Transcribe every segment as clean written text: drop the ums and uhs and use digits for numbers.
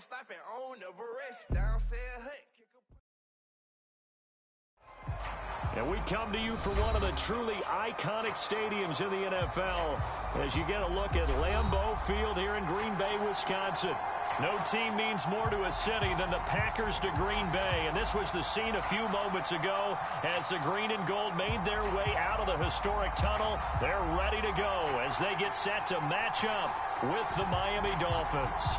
stop and own never rest. Down said hut. And we come to you from one of the truly iconic stadiums in the NFL as you get a look at Lambeau Field here in Green Bay, Wisconsin. No team means more to a city than the Packers to Green Bay, and this was the scene a few moments ago as the green and gold made their way out of the historic tunnel. They're ready to go as they get set to match up with the Miami Dolphins.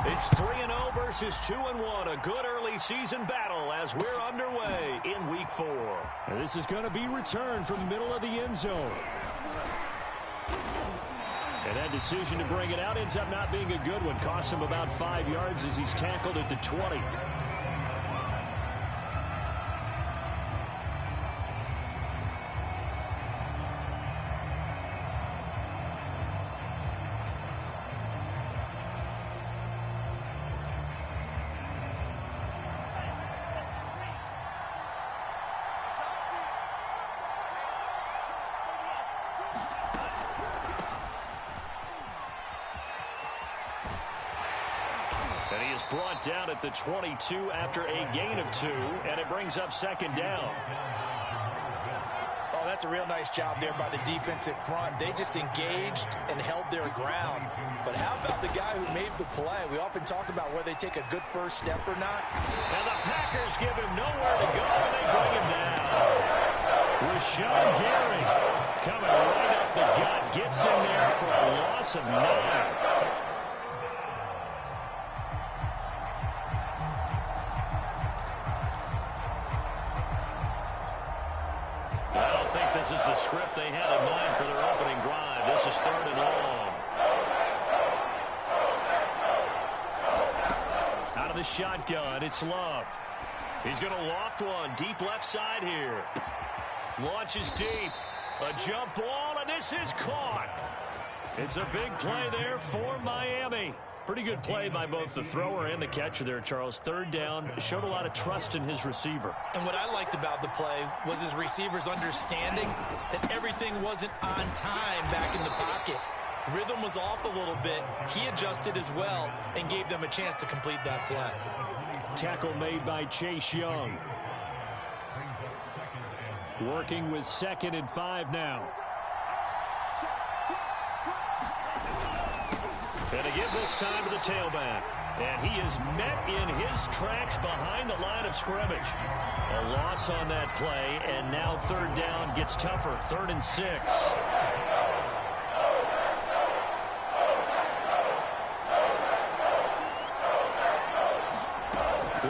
It's 3-0 versus 2-1, a good early season battle as we're underway in Week 4. And this is going to be returned from the middle of the end zone. And that decision to bring it out ends up not being a good one. Costs him about 5 yards as he's tackled at the 20. And he is brought down at the 22 after a gain of 2, and it brings up second down. Oh, that's a real nice job there by the defensive front. They just engaged and held their ground. But how about the guy who made the play? We often talk about whether they take a good first step or not. And the Packers give him nowhere to go, and they bring him down. Rashawn Gary coming right up the gut, gets in there for a loss of 9. This is the script they had in mind for their opening drive. This is 3rd and long. Out of the shotgun, it's Love. He's going to loft one deep left side here. Launches deep. A jump ball, and this is caught. It's a big play there for Miami. Pretty good play by both the thrower and the catcher there, Charles. 3rd down, showed a lot of trust in his receiver. And what I liked about the play was his receivers understanding that everything wasn't on time back in the pocket. Rhythm was off a little bit. He adjusted as well and gave them a chance to complete that play. Tackle made by Chase Young. Working with 2nd and 5 now. And to give this time to the tailback. And he is met in his tracks behind the line of scrimmage. A loss on that play, and now 3rd down gets tougher. 3rd and 6.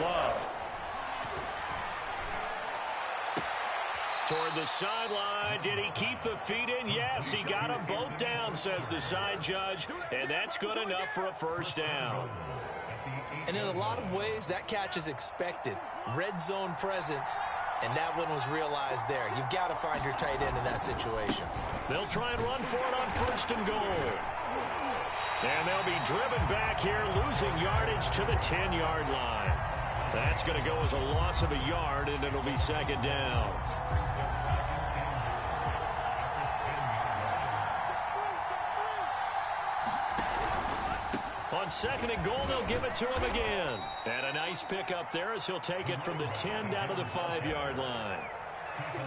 Love. Toward the sideline. Did he keep the feet in? Yes, he got them both down, says the side judge. And that's good enough for a 1st down. And in a lot of ways, that catch is expected. Red zone presence, and that one was realized there. You've got to find your tight end in that situation. They'll try and run for it on 1st and goal. And they'll be driven back here, losing yardage to the 10-yard line. That's going to go as a loss of a yard, and it'll be 2nd down. On 2nd and goal, they'll give it to him again. And a nice pickup there as he'll take it from the 10 down to the 5-yard line.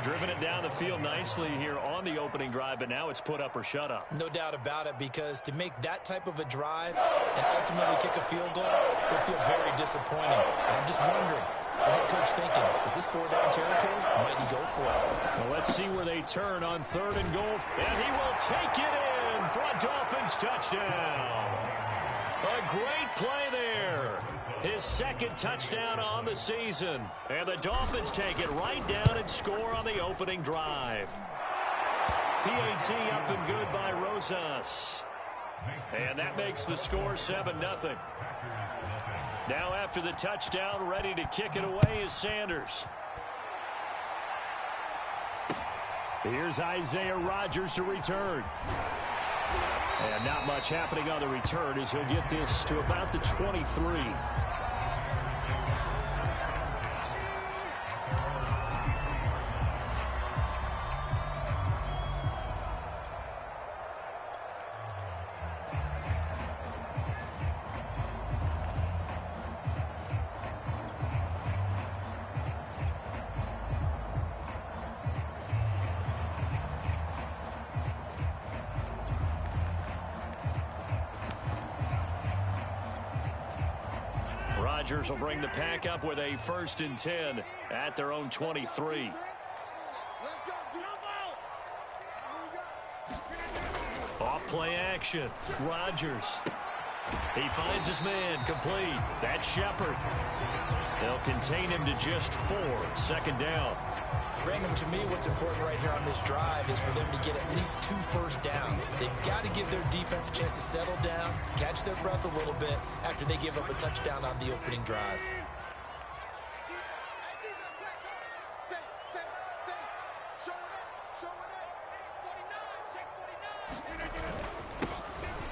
Driven it down the field nicely here on the opening drive, but now it's put up or shut up. No doubt about it, because to make that type of a drive and ultimately kick a field goal will feel very disappointing. And I'm just wondering, is the head coach thinking, is this 4-down territory? Might he go for it? Well, let's see where they turn on 3rd and goal. And he will take it in for a Dolphins touchdown. A great play there. His 2nd touchdown on the season. And the Dolphins take it right down and score on the opening drive. PAT up and good by Rosas. And that makes the score 7-0. Now after the touchdown, ready to kick it away is Sanders. Here's Isaiah Rodgers to return. And not much happening on the return as he'll get this to about the 23. Rodgers will bring the pack up with a 1st and 10 at their own 23. Off play action. Rodgers. He finds his man complete. That's Shepard. They'll contain him to just 4. 2nd down. Brandon, to me, what's important right here on this drive is for them to get at least 2 first downs. They've got to give their defense a chance to settle down, catch their breath a little bit after they give up a touchdown on the opening drive.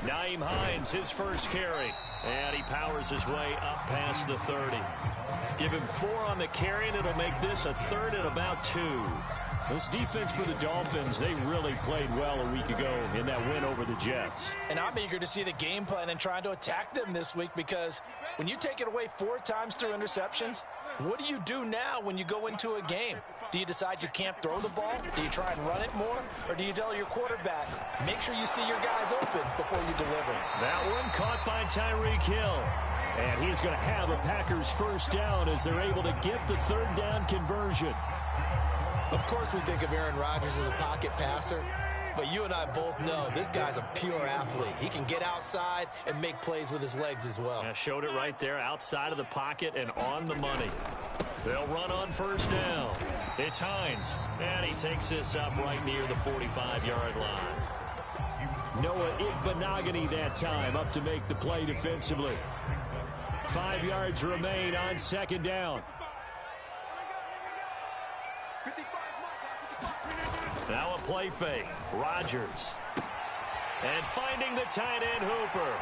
Nyheim Hines, his first carry. And he powers his way up past the 30. Give him 4 on the carry, and it'll make this a 3rd and about 2. This defense for the Dolphins, they really played well a week ago in that win over the Jets. And I'm eager to see the game plan and trying to attack them this week, because when you take it away 4 times through interceptions, what do you do now when you go into a game? Do you decide you can't throw the ball? Do you try and run it more? Or do you tell your quarterback, make sure you see your guys open before you deliver? That one caught by Tyreek Hill. And he's going to have a Packers 1st down as they're able to get the 3rd down conversion. Of course we think of Aaron Rodgers as a pocket passer, but you and I both know this guy's a pure athlete. He can get outside and make plays with his legs as well. Yeah, showed it right there outside of the pocket and on the money. They'll run on 1st down. It's Hines, and he takes this up right near the 45-yard line. Noah Igbenogany that time up to make the play defensively. 5 yards remain on 2nd down. Now a play fake. Rodgers. And finding the tight end Hooper.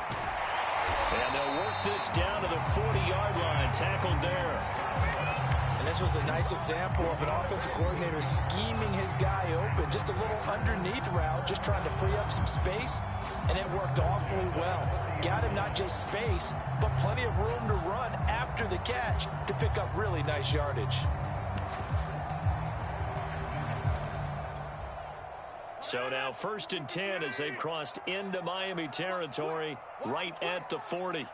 And they'll work this down to the 40-yard line. Tackled there. And this was a nice example of an offensive coordinator scheming his guy open. Just a little underneath route, just trying to free up some space. And it worked awfully well. Got him not just space, but plenty of room to run after the catch to pick up really nice yardage. So now 1st and 10 as they've crossed into Miami territory right at the 40.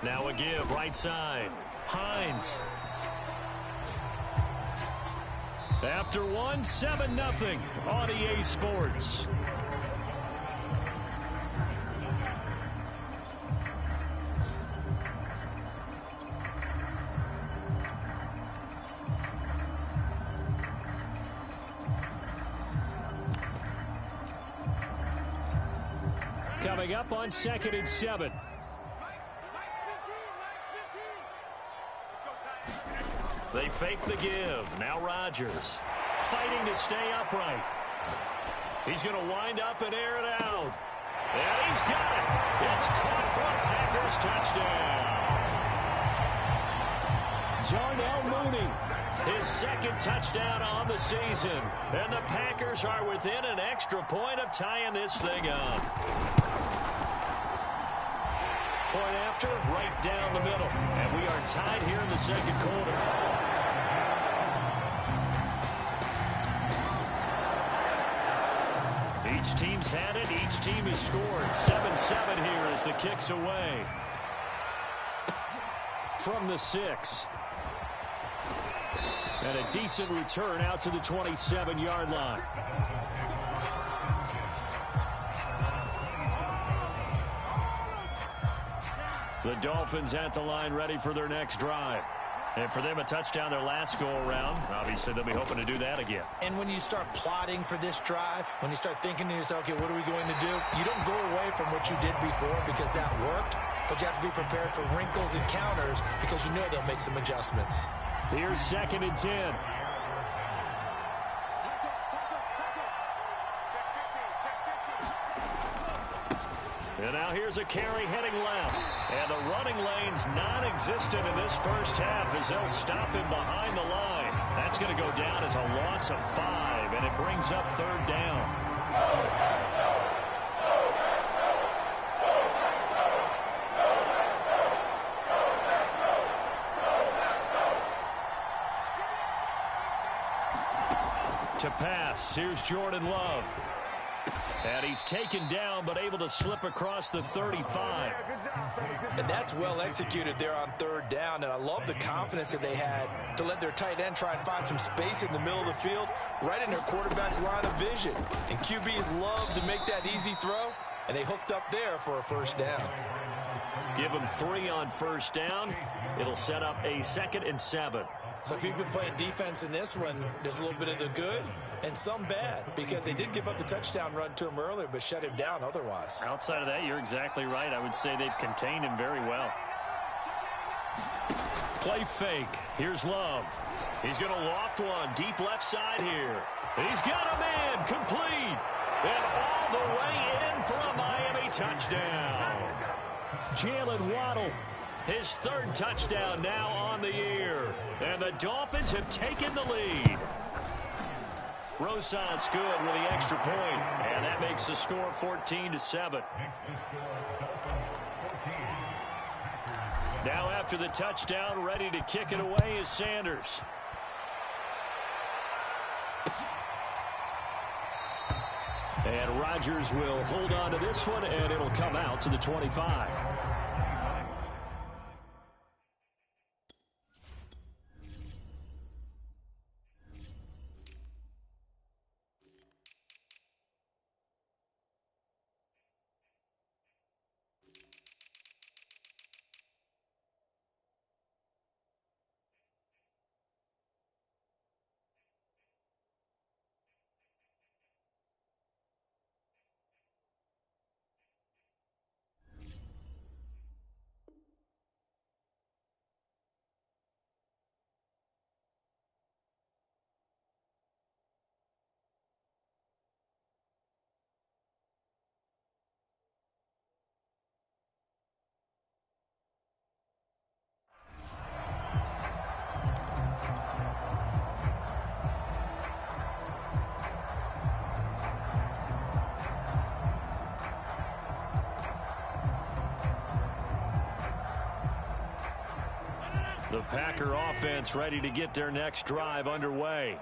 Now a give right side. Hines. After 1, 7-0 on EA Sports. Coming up on 2nd and 7. They fake the give. Now Rodgers fighting to stay upright. He's going to wind up and air it out. And he's got it. It's caught for a Packers touchdown. Darnell Mooney. His 2nd touchdown on the season. And the Packers are within an extra point of tying this thing up. Point after, right down the middle. And we are tied here in the 2nd quarter. Each team's had it. Each team has scored. 7-7 here as the kick's away. From the 6. And a decent return out to the 27-yard line. The Dolphins at the line ready for their next drive. And for them, a touchdown their last go-around. Obviously, they'll be hoping to do that again. And when you start plotting for this drive, when you start thinking to yourself, okay, what are we going to do? You don't go away from what you did before because that worked, but you have to be prepared for wrinkles and counters because you know they'll make some adjustments. Here's 2nd and 10. And now here's a carry heading left. And the running lane's non-existent in this first half as they'll stop him behind the line. That's going to go down as a loss of 5, and it brings up 3rd down. To pass, here's Jordan Love. And he's taken down, but able to slip across the 35. And that's well executed there on third down. And I love the confidence that they had to let their tight end try and find some space in the middle of the field, right in their quarterback's line of vision. And QBs love to make that easy throw, and they hooked up there for a first down. Give them 3 on first down. It'll set up a 2nd and 7. So if you've been playing defense in this one, there's a little bit of the good and some bad, because they did give up the touchdown run to him earlier, but shut him down otherwise. Outside of that, you're exactly right. I would say they've contained him very well. Play fake. Here's Love. He's going to loft one deep left side here. He's got a man complete. And all the way in for a Miami touchdown. Jalen Waddle, his 3rd touchdown now on the year. And the Dolphins have taken the lead. Rosas good with the extra point, and that makes the score 14-7. Now after the touchdown, ready to kick it away is Sanders. And Rodgers will hold on to this one, and it'll come out to the 25. The Packer offense ready to get their next drive underway.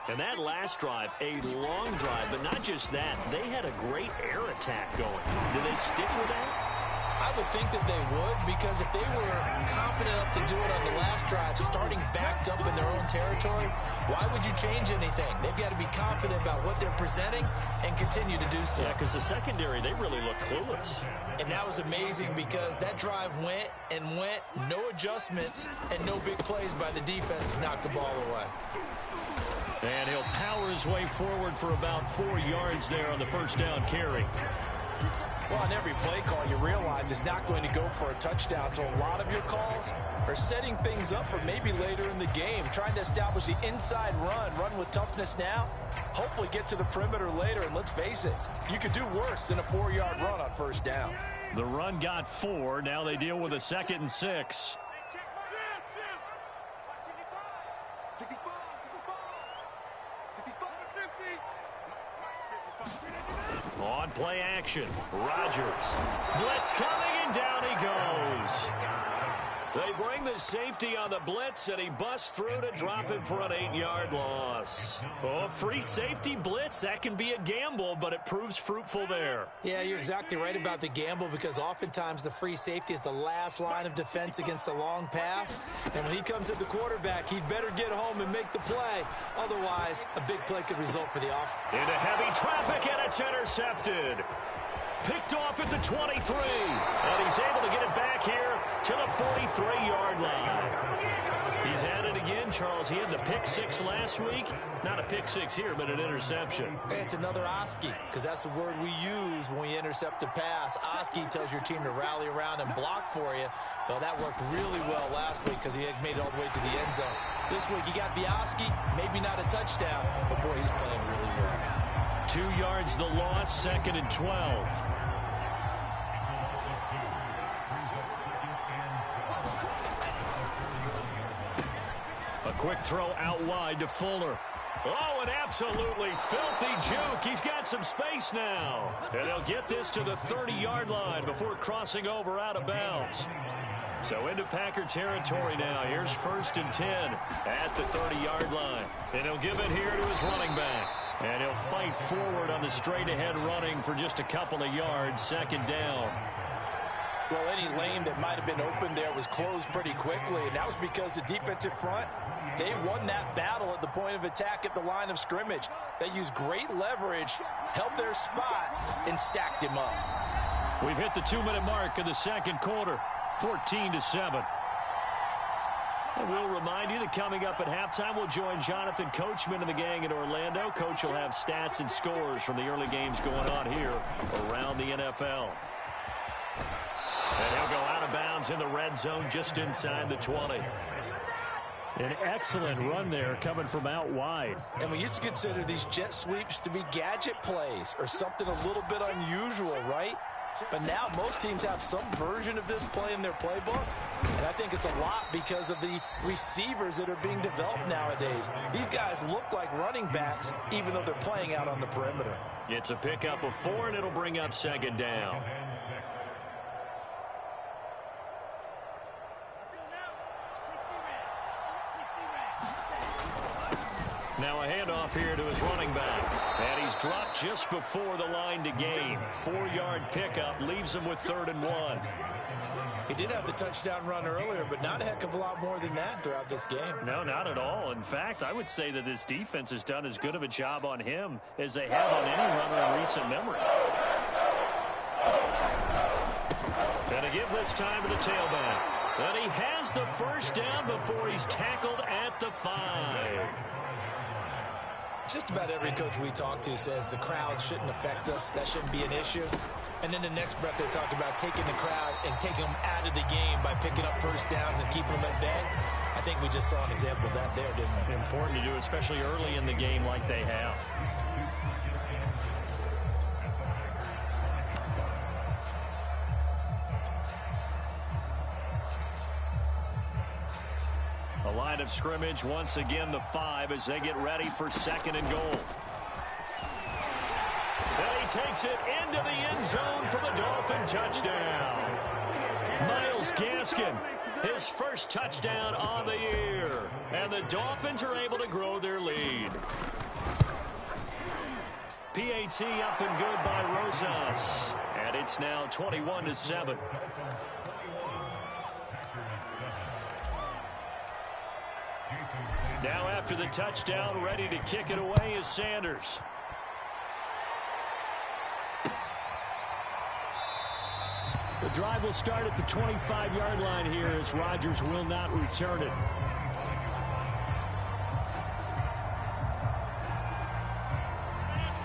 And that last drive, a long drive, but not just that. They had a great air attack going. Do they stick with that? I would think that they would, because if they were confident enough to do it on the last drive, starting backed up in their own territory, why would you change anything? They've got to be confident about what they're presenting and continue to do so. Yeah, because the secondary, they really look clueless. And that was amazing, because that drive went and went, no adjustments, and no big plays by the defense to knock the ball away. And he'll power his way forward for about 4 yards there on the first down carry. Well, on every play call, you realize it's not going to go for a touchdown. So a lot of your calls are setting things up for maybe later in the game, trying to establish the inside run with toughness now, hopefully get to the perimeter later. And let's face it, you could do worse than a 4-yard run on first down. The run got 4. Now they deal with a 2nd and 6. On play action, Rodgers. Blitz coming, and down he goes. They bring the safety on the blitz, and he busts through to drop him for an 8-yard loss. Oh, free safety blitz, that can be a gamble, but it proves fruitful there. Yeah, you're exactly right about the gamble, because oftentimes the free safety is the last line of defense against a long pass. And when he comes at the quarterback, he'd better get home and make the play. Otherwise, a big play could result for the offense. Into heavy traffic, and it's intercepted. Picked off at the 23, and he's able to get it back here to the 43-yard line. He's at it again, Charles. He had the pick 6 last week. Not a pick 6 here, but an interception. Hey, it's another Oski, because that's the word we use when we intercept a pass. Oski tells your team to rally around and block for you. Well, that worked really well last week, because he had made it all the way to the end zone. This week, he got the Oski, maybe not a touchdown, but boy, he's playing really well. 2 yards the loss, 2nd and 12. A quick throw out wide to Fuller. Oh, an absolutely filthy juke. He's got some space now. And they'll get this to the 30-yard line before crossing over out of bounds. So into Packer territory now. Here's 1st and 10 at the 30-yard line. And he'll give it here to his running back. And he'll fight forward on the straight-ahead running for just a couple of yards. Second down. Well, any lane that might have been open there was closed pretty quickly, and that was because the defensive front, they won that battle at the point of attack at the line of scrimmage. They used great leverage, held their spot, and stacked him up. We've hit the 2-minute mark of the second quarter, 14-7. And we'll remind you that coming up at halftime, we'll join Jonathan Coachman and the gang in Orlando. Coach will have stats and scores from the early games going on here around the NFL. And he'll go out of bounds in the red zone just inside the 20. An excellent run there coming from out wide. And we used to consider these jet sweeps to be gadget plays or something a little bit unusual, right? But now most teams have some version of this play in their playbook. And I think it's a lot because of the receivers that are being developed nowadays. These guys look like running backs even though they're playing out on the perimeter. It's a pickup of 4, and it'll bring up second down. Now a handoff here to his running back. And he's dropped just before the line to gain. 4-yard pickup leaves him with 3rd and 1. He did have the touchdown run earlier, but not a heck of a lot more than that throughout this game. No, not at all. In fact, I would say that this defense has done as good of a job on him as they have on any runner in recent memory. Gonna give this time to the tailback. And he has the first down before he's tackled at the 5. Just about every coach we talk to says the crowd shouldn't affect us. That shouldn't be an issue. And then the next breath they talk about taking the crowd and taking them out of the game by picking up first downs and keeping them at bay. I think we just saw an example of that there, didn't we? Important to do, especially early in the game like they have. The line of scrimmage, once again the 5 as they get ready for 2nd and goal. And he takes it into the end zone for the Dolphin touchdown. Myles Gaskin, his first touchdown on the year. And the Dolphins are able to grow their lead. PAT up and good by Rosas. And it's now 21-7. Now after the touchdown, ready to kick it away is Sanders. The drive will start at the 25-yard line here as Rodgers will not return it.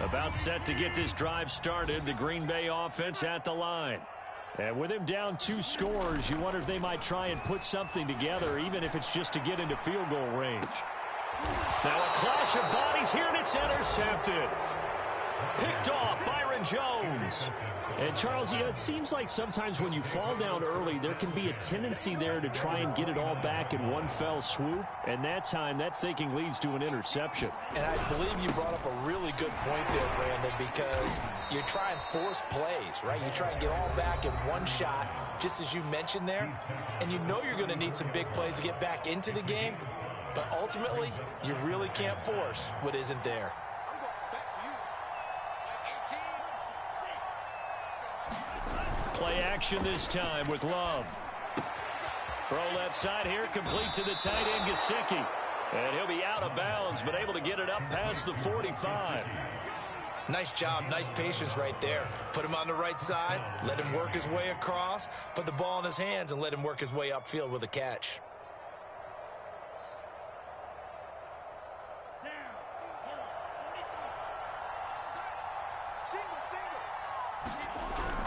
About set to get this drive started, the Green Bay offense at the line. And with him down 2 scores, you wonder if they might try and put something together, even if it's just to get into field goal range. Now a clash of bodies here, and it's intercepted. Picked off Byron Jones. And Charles, it seems like sometimes when you fall down early, there can be a tendency there to try and get it all back in one fell swoop. And that time, that thinking leads to an interception. And I believe you brought up a really good point there, Brandon, because you try and force plays, right? You try and get all back in one shot, just as you mentioned there. And you know you're going to need some big plays to get back into the game. But ultimately, you really can't force what isn't there. Play action this time with Love. Throw left side here, complete to the tight end, Gesicki. And he'll be out of bounds, but able to get it up past the 45. Nice job, nice patience right there. Put him on the right side, let him work his way across, put the ball in his hands, and let him work his way upfield with a catch.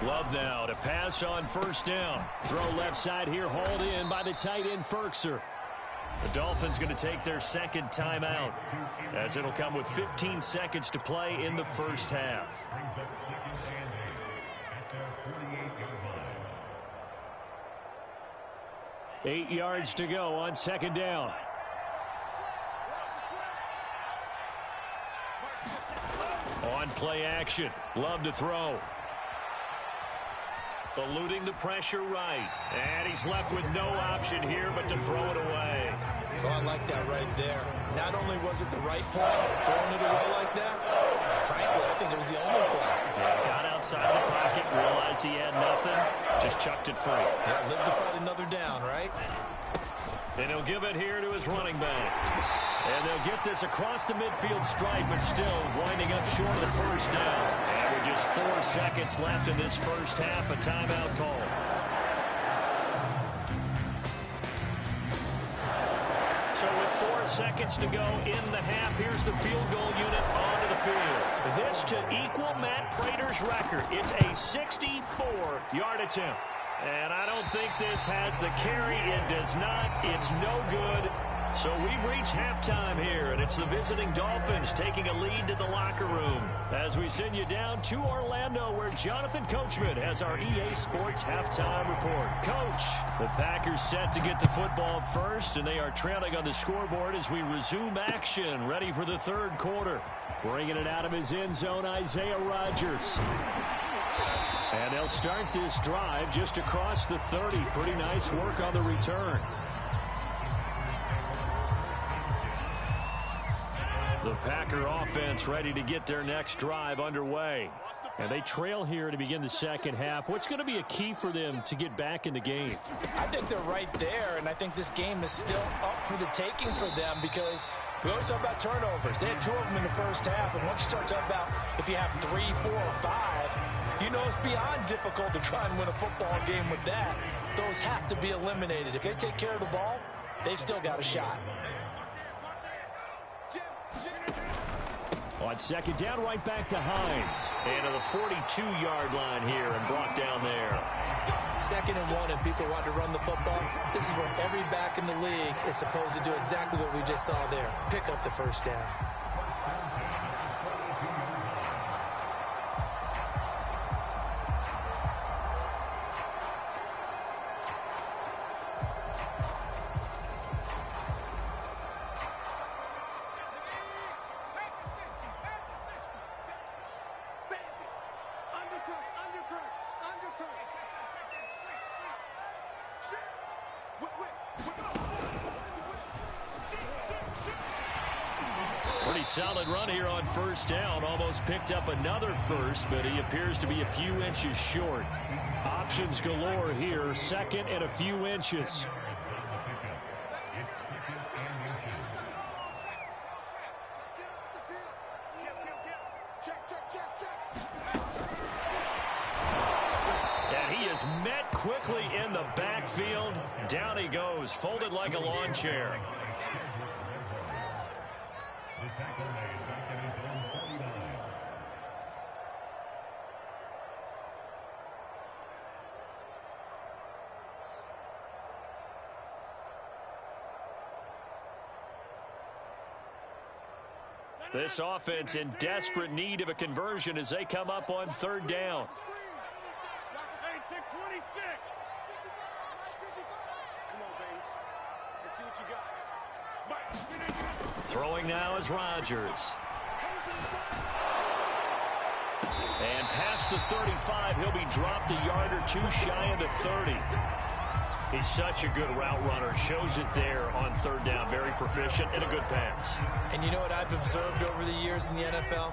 Love now to pass on first down. Throw left side here, hauled in by the tight end, Ferkser. The Dolphins going to take their second timeout, as it'll come with 15 seconds to play in the first half. Eight yards to go on second down. On play action, Love to throw. Eluding the pressure right. And he's left with no option here but to throw it away. Oh, I like that right there. Not only was it the right play, throwing it away like that, Frankly, I think it was the only play. Yeah, got outside of the pocket, realized he had nothing, just chucked it free. Yeah, live to fight another down, right? And he'll give it here to his running back. And they'll get this across the midfield stripe, but still winding up short of the first down. And with just 4 seconds left in this first half, a timeout call. So with 4 seconds to go in the half, here's the field goal unit onto the field. This to equal Matt Prater's record. It's a 64-yard attempt. And I don't think this has the carry. It does not. It's no good. So we've reached halftime here, and it's the visiting Dolphins taking a lead to the locker room as we send you down to Orlando, where Jonathan Coachman has our EA Sports halftime report. Coach, the Packers set to get the football first, and they are trailing on the scoreboard as we resume action, ready for the third quarter. Bringing it out of his end zone, Isaiah Rodgers. And they'll start this drive just across the 30. Pretty nice work on the return. The Packer offense ready to get their next drive underway. And they trail here to begin the second half. What's going to be a key for them to get back in the game? I think they're right there, and I think this game is still up for the taking for them because we always talk about turnovers. They had 2 of them in the first half, and once you start talking about if you have 3, 4, or 5, you know it's beyond difficult to try and win a football game with that. Those have to be eliminated. If they take care of the ball, they've still got a shot. On second down, right back to Hines. And to the 42-yard line here and brought down there. 2nd and 1, and people want to run the football. This is where every back in the league is supposed to do exactly what we just saw there. Pick up the first down. Pretty solid run here on first down. Almost picked up another first, but he appears to be a few inches short. Options galore here. 2nd and a few inches. And he is met quickly in the backfield. Down he goes, folded like a lawn chair. This offense in desperate need of a conversion as they come up on 3rd down. Throwing now is Rodgers. And past the 35, he'll be dropped a yard or 2 shy of the 30. He's such a good route runner. Shows it there on 3rd down. Very proficient and a good pass. And you know what I've observed over the years in the NFL?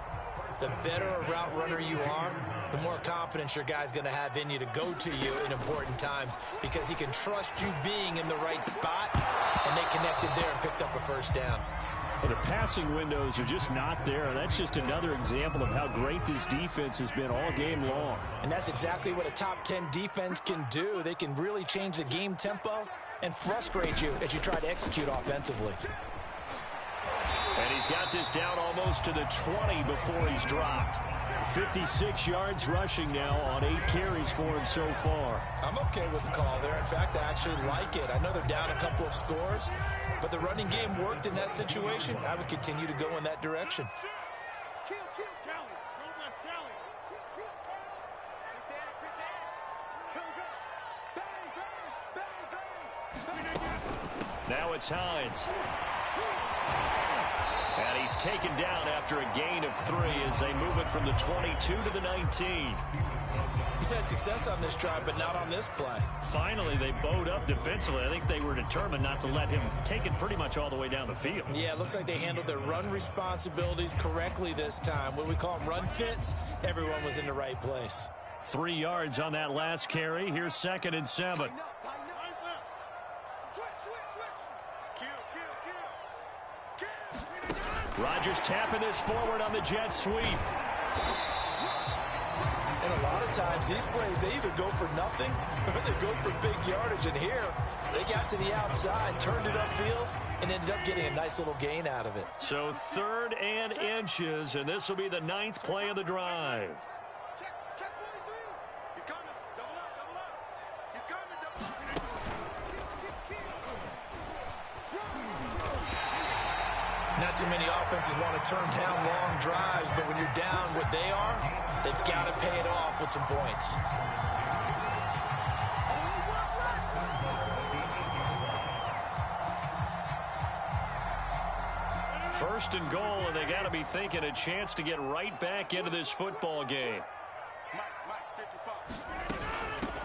The better a route runner you are, the more confidence your guy's going to have in you to go to you in important times because he can trust you being in the right spot, and they connected there and picked up a first down. And the passing windows are just not there. And that's just another example of how great this defense has been all game long. And that's exactly what a top 10 defense can do. They can really change the game tempo and frustrate you as you try to execute offensively. And he's got this down almost to the 20 before he's dropped. 56 yards rushing now on 8 carries for him so far. I'm okay with the call there. In fact, I actually like it. I know they're down a couple of scores, but the running game worked in that situation. I would continue to go in that direction. Now it's Hines. And he's taken down after a gain of 3 as they move it from the 22 to the 19. He's had success on this drive, but not on this play. Finally, they bowed up defensively. I think they were determined not to let him take it pretty much all the way down the field. Yeah, it looks like they handled their run responsibilities correctly this time. What we call them run fits, everyone was in the right place. 3 yards on that last carry. Here's 2nd and 7. Rodgers tapping this forward on the jet sweep. And a lot of times these plays, they either go for nothing or they go for big yardage. And here, they got to the outside, turned it upfield, and ended up getting a nice little gain out of it. So 3rd and inches, and this will be the 9th play of the drive. Check 43. He's coming. Double up. He's coming. Double up. Not too many offenses want to turn down long drives, but when you're down what they are, they've got to pay it off with some points. First and goal, and they got to be thinking a chance to get right back into this football game.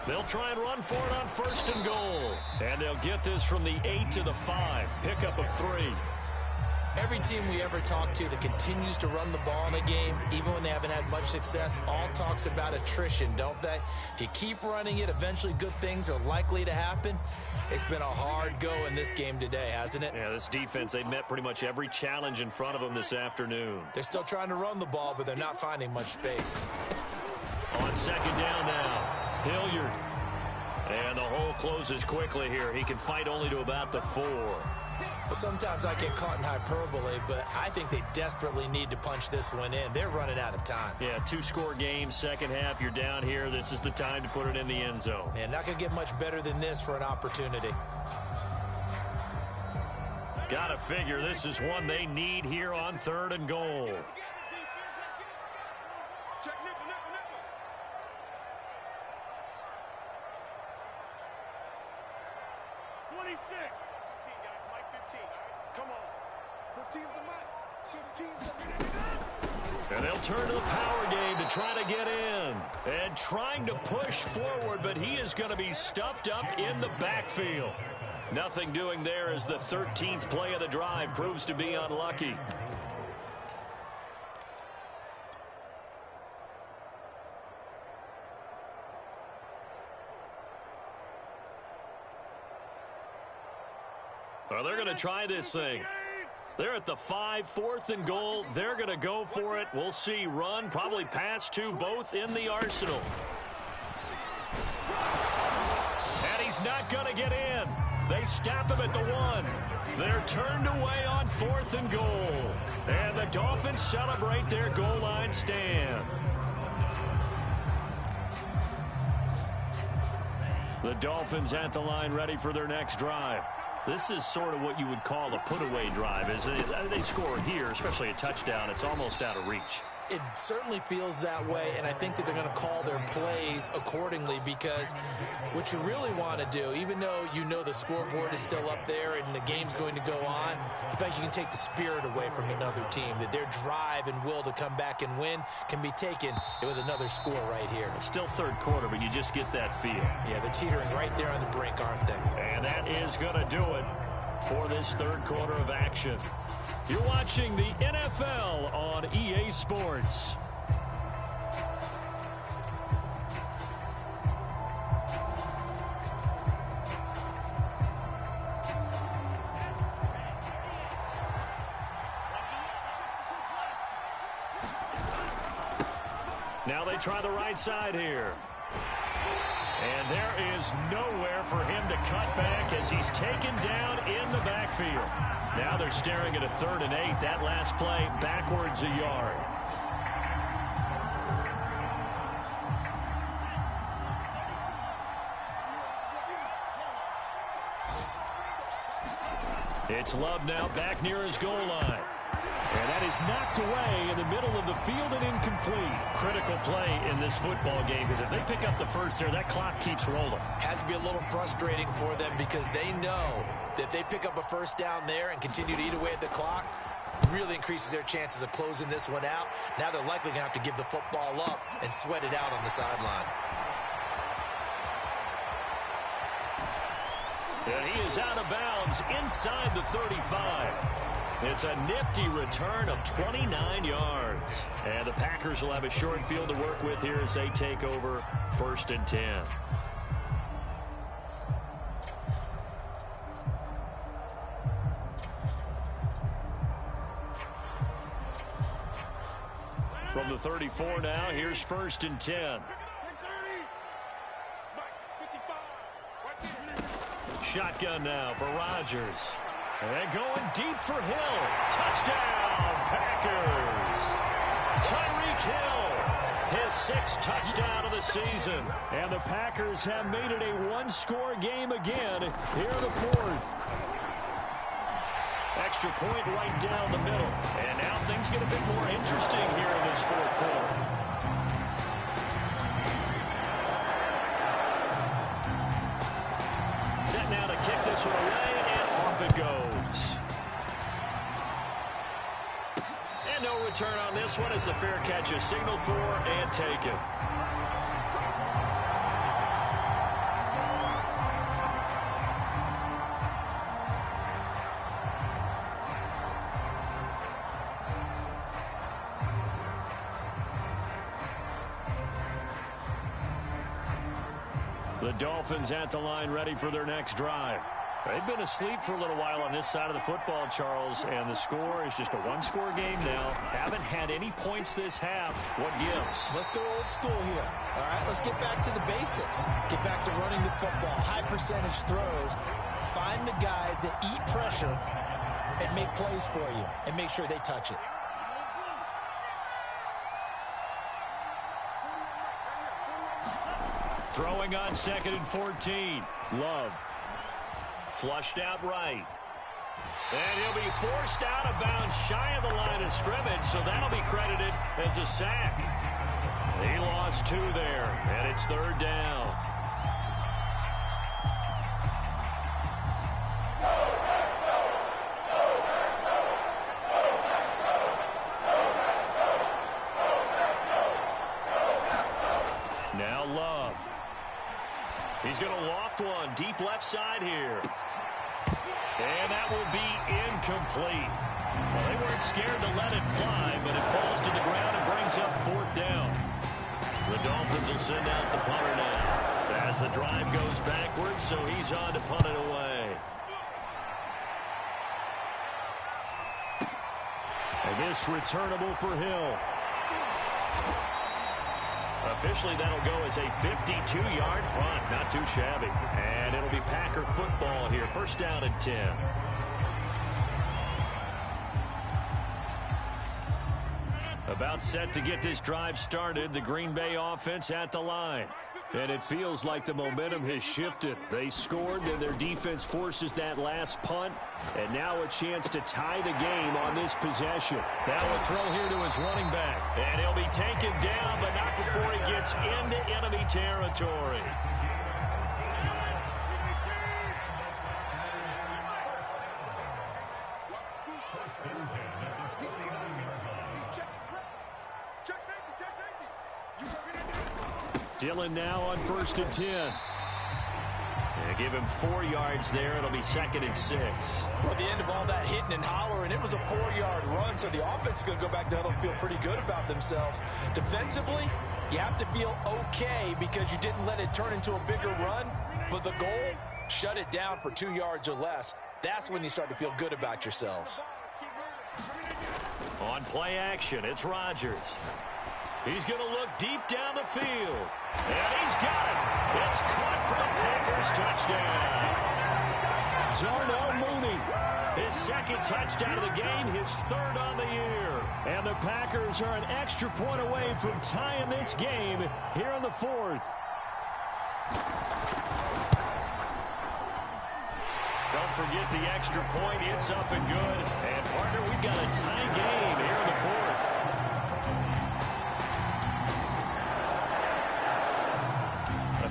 They'll try and run for it on 1st and goal. And they'll get this from the 8 to the 5. Pickup of 3. Every team we ever talk to that continues to run the ball in a game, even when they haven't had much success, all talks about attrition, don't they? If you keep running it, eventually good things are likely to happen. It's been a hard go in this game today, hasn't it? Yeah, this defense, they've met pretty much every challenge in front of them this afternoon. They're still trying to run the ball, but they're not finding much space. On 2nd down now, Hilliard. And the hole closes quickly here. He can fight only to about the 4. Well, sometimes I get caught in hyperbole, but I think they desperately need to punch this one in. They're running out of time. Yeah, 2-score game, second half, you're down here. This is the time to put it in the end zone. Man, not going to get much better than this for an opportunity. Gotta figure this is one they need here on 3rd and goal. And they'll turn to the power game to try to get in. And trying to push forward, but he is going to be stuffed up in the backfield. Nothing doing there as the 13th play of the drive proves to be unlucky. Well, they're going to try this thing. They're at the 5, 4th and goal. They're going to go for it. We'll see. Run, probably pass to both in the arsenal. And he's not going to get in. They stop him at the 1. They're turned away on 4th and goal. And the Dolphins celebrate their goal line stand. The Dolphins at the line ready for their next drive. This is sort of what you would call a put-away drive. As they score here, especially a touchdown, it's almost out of reach. It certainly feels that way, and I think that they're going to call their plays accordingly, because what you really want to do, even though you know the scoreboard is still up there and the game's going to go on, you think you can take the spirit away from another team, that their drive and will to come back and win can be taken with another score right here. It's still 3rd quarter, but you just get that feel. Yeah, they're teetering right there on the brink, aren't they? And that is going to do it for this 3rd quarter of action. You're watching the NFL on EA Sports. Now they try the right side here. And there is nowhere for him to cut back as he's taken down in the backfield. Now they're staring at a 3rd and 8. That last play backwards a yard. It's Love now back near his goal line. And that is knocked away in the middle of the field and incomplete. Critical play in this football game, because if they pick up the first there, that clock keeps rolling. Has to be a little frustrating for them, because they know that if they pick up a first down there and continue to eat away at the clock, really increases their chances of closing this one out. Now they're likely going to have to give the football up and sweat it out on the sideline. And he is out of bounds inside the 35. It's a nifty return of 29 yards. And the Packers will have a short field to work with here as they take over 1st and 10. From the 34 now, here's 1st and 10. Shotgun now for Rodgers. And going deep for Hill. Touchdown, Packers. Tyreek Hill, his 6th touchdown of the season. And the Packers have made it a one-score game again here in the 4th. Extra point right down the middle. And now things get a bit more interesting here in this 4th quarter. Set now to kick this one away, and off it goes. And no return on this one as the fair catch is signaled for and taken. The Dolphins at the line ready for their next drive. They've been asleep for a little while on this side of the football, Charles, and the score is just a one-score game now. Haven't had any points this half. What gives? Let's go old school here. All right, let's get back to the basics. Get back to running the football, high percentage throws. Find the guys that eat pressure and make plays for you and make sure they touch it. Throwing on 2nd and 14. Love. Flushed out right. And he'll be forced out of bounds shy of the line of scrimmage, so that'll be credited as a sack. He lost 2 there, and it's 3rd down. Now Love. He's going to loft one deep left side here. And that will be incomplete. Well, they weren't scared to let it fly, but it falls to the ground and brings up 4th down. The Dolphins will send out the punter now as the drive goes backwards, so he's on to punt it away. And this returnable for Hill. Officially, that'll go as a 52-yard punt. Not too shabby. And it'll be Packer football here. 1st down and 10. About set to get this drive started. The Green Bay offense at the line. And it feels like the momentum has shifted. They scored, then their defense forces that last punt. And now a chance to tie the game on this possession. Now a throw here to his running back. And he'll be taken down, but not before he gets into enemy territory. Dillon now on 1st and 10. They give him 4 yards there. It'll be 2nd and 6. Well, at the end of all that hitting and hollering, it was a 4-yard run, so the offense is going to go back down and feel pretty good about themselves. Defensively, you have to feel okay because you didn't let it turn into a bigger run, but the goal, shut it down for 2 yards or less. That's when you start to feel good about yourselves. On play action, it's Rodgers. He's going to look deep down the field. And he's got it. It's caught for the Packers touchdown. Darnell Mooney, his 2nd touchdown of the game, his 3rd on the year. And the Packers are an extra point away from tying this game here in the 4th. Don't forget the extra point. It's up and good. And, partner, we've got a tie game here in the 4th.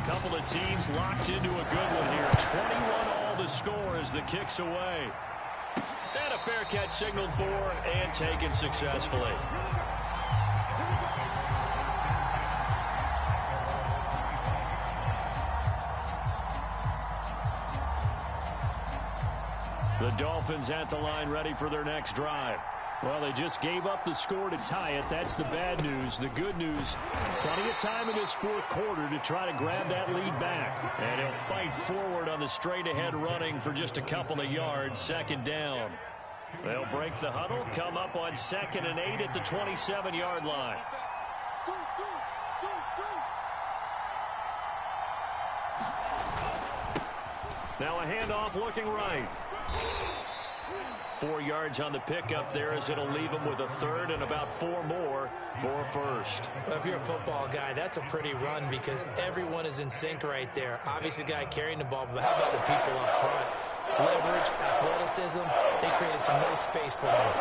Couple of teams locked into a good one here. 21 all the score as the kick's away. And a fair catch signaled for and taken successfully. The Dolphins at the line ready for their next drive. Well, they just gave up the score to tie it. That's the bad news. The good news, plenty of time in this fourth quarter to try to grab that lead back. And he'll fight forward on the straight-ahead running for just a couple of yards, second down. They'll break the huddle, come up on 2nd and 8 at the 27-yard line. Now a handoff looking right. 4 yards on the pickup there as it'll leave him with a third and about 4 more for a first. Well, if you're a football guy, that's a pretty run because everyone is in sync right there. Obviously, the guy carrying the ball, but how about the people up front? Leverage, athleticism, they created some nice space for him.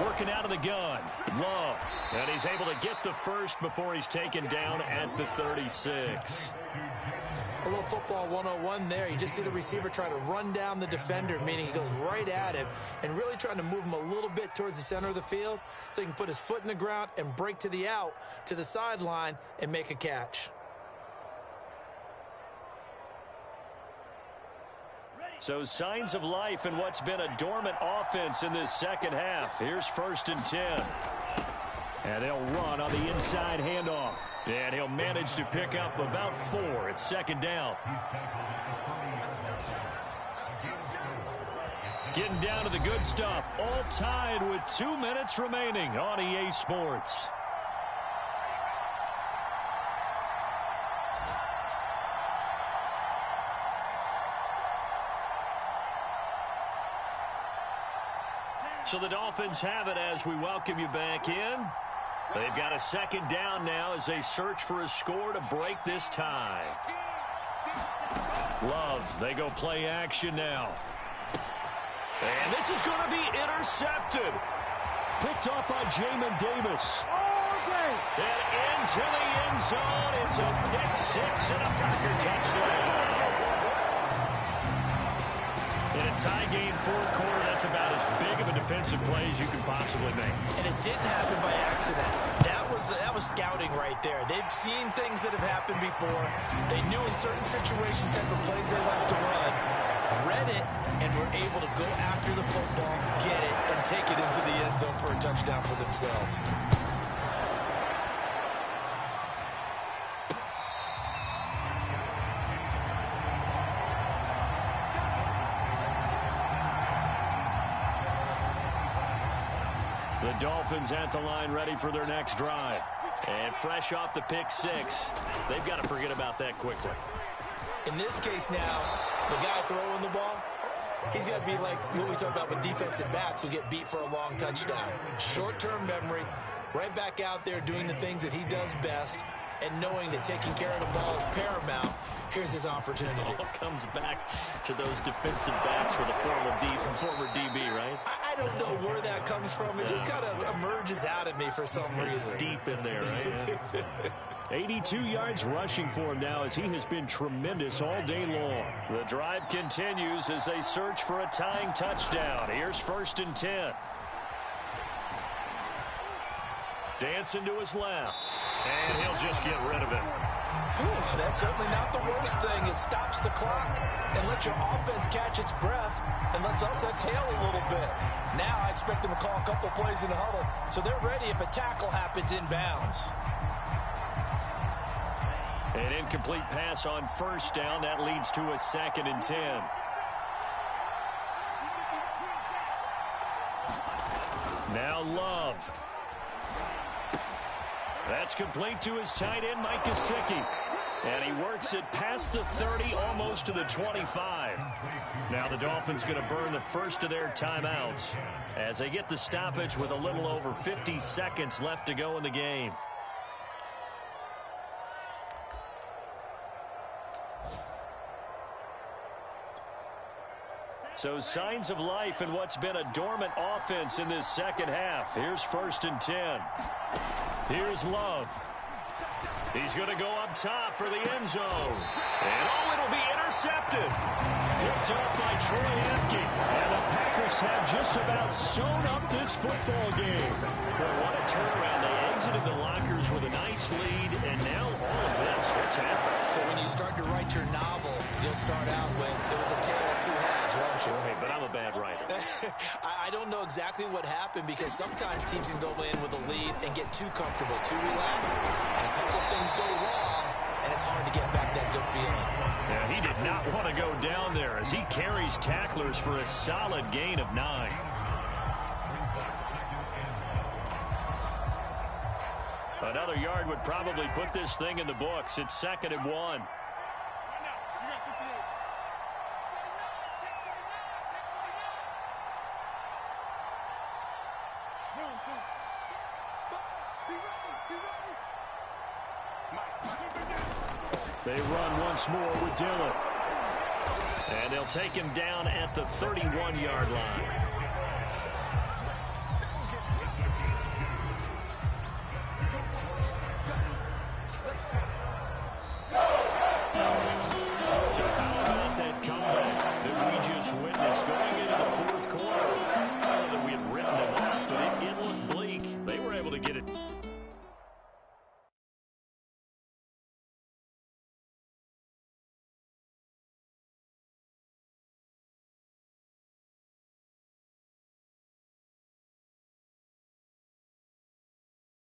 Working out of the gun, Love. And he's able to get the first before he's taken down at the 36. A little football 101 there. You just see the receiver try to run down the defender, meaning he goes right at him and really trying to move him a little bit towards the center of the field so he can put his foot in the ground and break to the out, to the sideline, and make a catch. So signs of life in what's been a dormant offense in this second half. Here's 1st and 10. And they'll run on the inside handoff. And he'll manage to pick up about 4. It's second down. Getting down to the good stuff. All tied with 2 minutes remaining on EA Sports. So the Dolphins have it as we welcome you back in. They've got a second down now as they search for a score to break this tie. Love, they go play action now. And this is going to be intercepted. Picked off by Jamin Davis. And into the end zone. It's a pick-6 and a Packer touchdown. In a tie game fourth quarter, that's about as big of a defensive play as you can possibly make. And it didn't happen by accident. That was scouting right there. They've seen things that have happened before. They knew in certain situations type of plays they like to run, read it, and were able to go after the football, get it, and take it into the end zone for a touchdown for themselves. The Dolphins at the line ready for their next drive. And fresh off the pick-6, they've got to forget about that quickly. In this case now, the guy throwing the ball, he's got to be like what we talk about with defensive backs who get beat for a long touchdown. Short-term memory, right back out there doing the things that he does best, and knowing that taking care of the ball is paramount. Here's his opportunity. It all comes back to those defensive backs for the former DB, right? I don't know where that comes from. It just kind of emerges out of me for some reason. It's deep in there, right? 82 yards rushing for him now as he has been tremendous all day long. The drive continues as they search for a tying touchdown. Here's 1st and 10. Dancing to his left. And he'll just get rid of it. Whew, that's certainly not the worst thing. It stops the clock and lets your offense catch its breath and lets us exhale a little bit. Now I expect them to call a couple plays in the huddle so they're ready if a tackle happens inbounds. An incomplete pass on 1st down. That leads to a 2nd and 10. Now Love. That's complete to his tight end, Mike Gesicki. And he works it past the 30, almost to the 25. Now the Dolphins going to burn the first of their timeouts as they get the stoppage with a little over 50 seconds left to go in the game. So signs of life in what's been a dormant offense in this second half. Here's 1st and 10. Here's Love. He's going to go up top for the end zone. And, it'll be intercepted. Picked up by Troy Apke. And the Packers have just about sewn up this football game. Boy, what a turnaround. They exited the lockers with a nice lead, and now all of this. What's happened? So when you start to write your novel, you'll start out with, it was a tale of two halves, won't you? Hey, but I'm a bad writer. I don't know exactly what happened because sometimes teams can go in with a lead and get too comfortable, too relaxed, and a couple of things go wrong, and it's hard to get back that good feeling. Yeah, he did not want to go down there as he carries tacklers for a solid gain of 9. Another yard would probably put this thing in the books. It's 2nd and 1. They run once more with Dillon. And they'll take him down at the 31-yard line. So how about that comeback that we just witnessed going into the 4th quarter? I don't know that we had written them off, but it looked bleak. They were able to get it.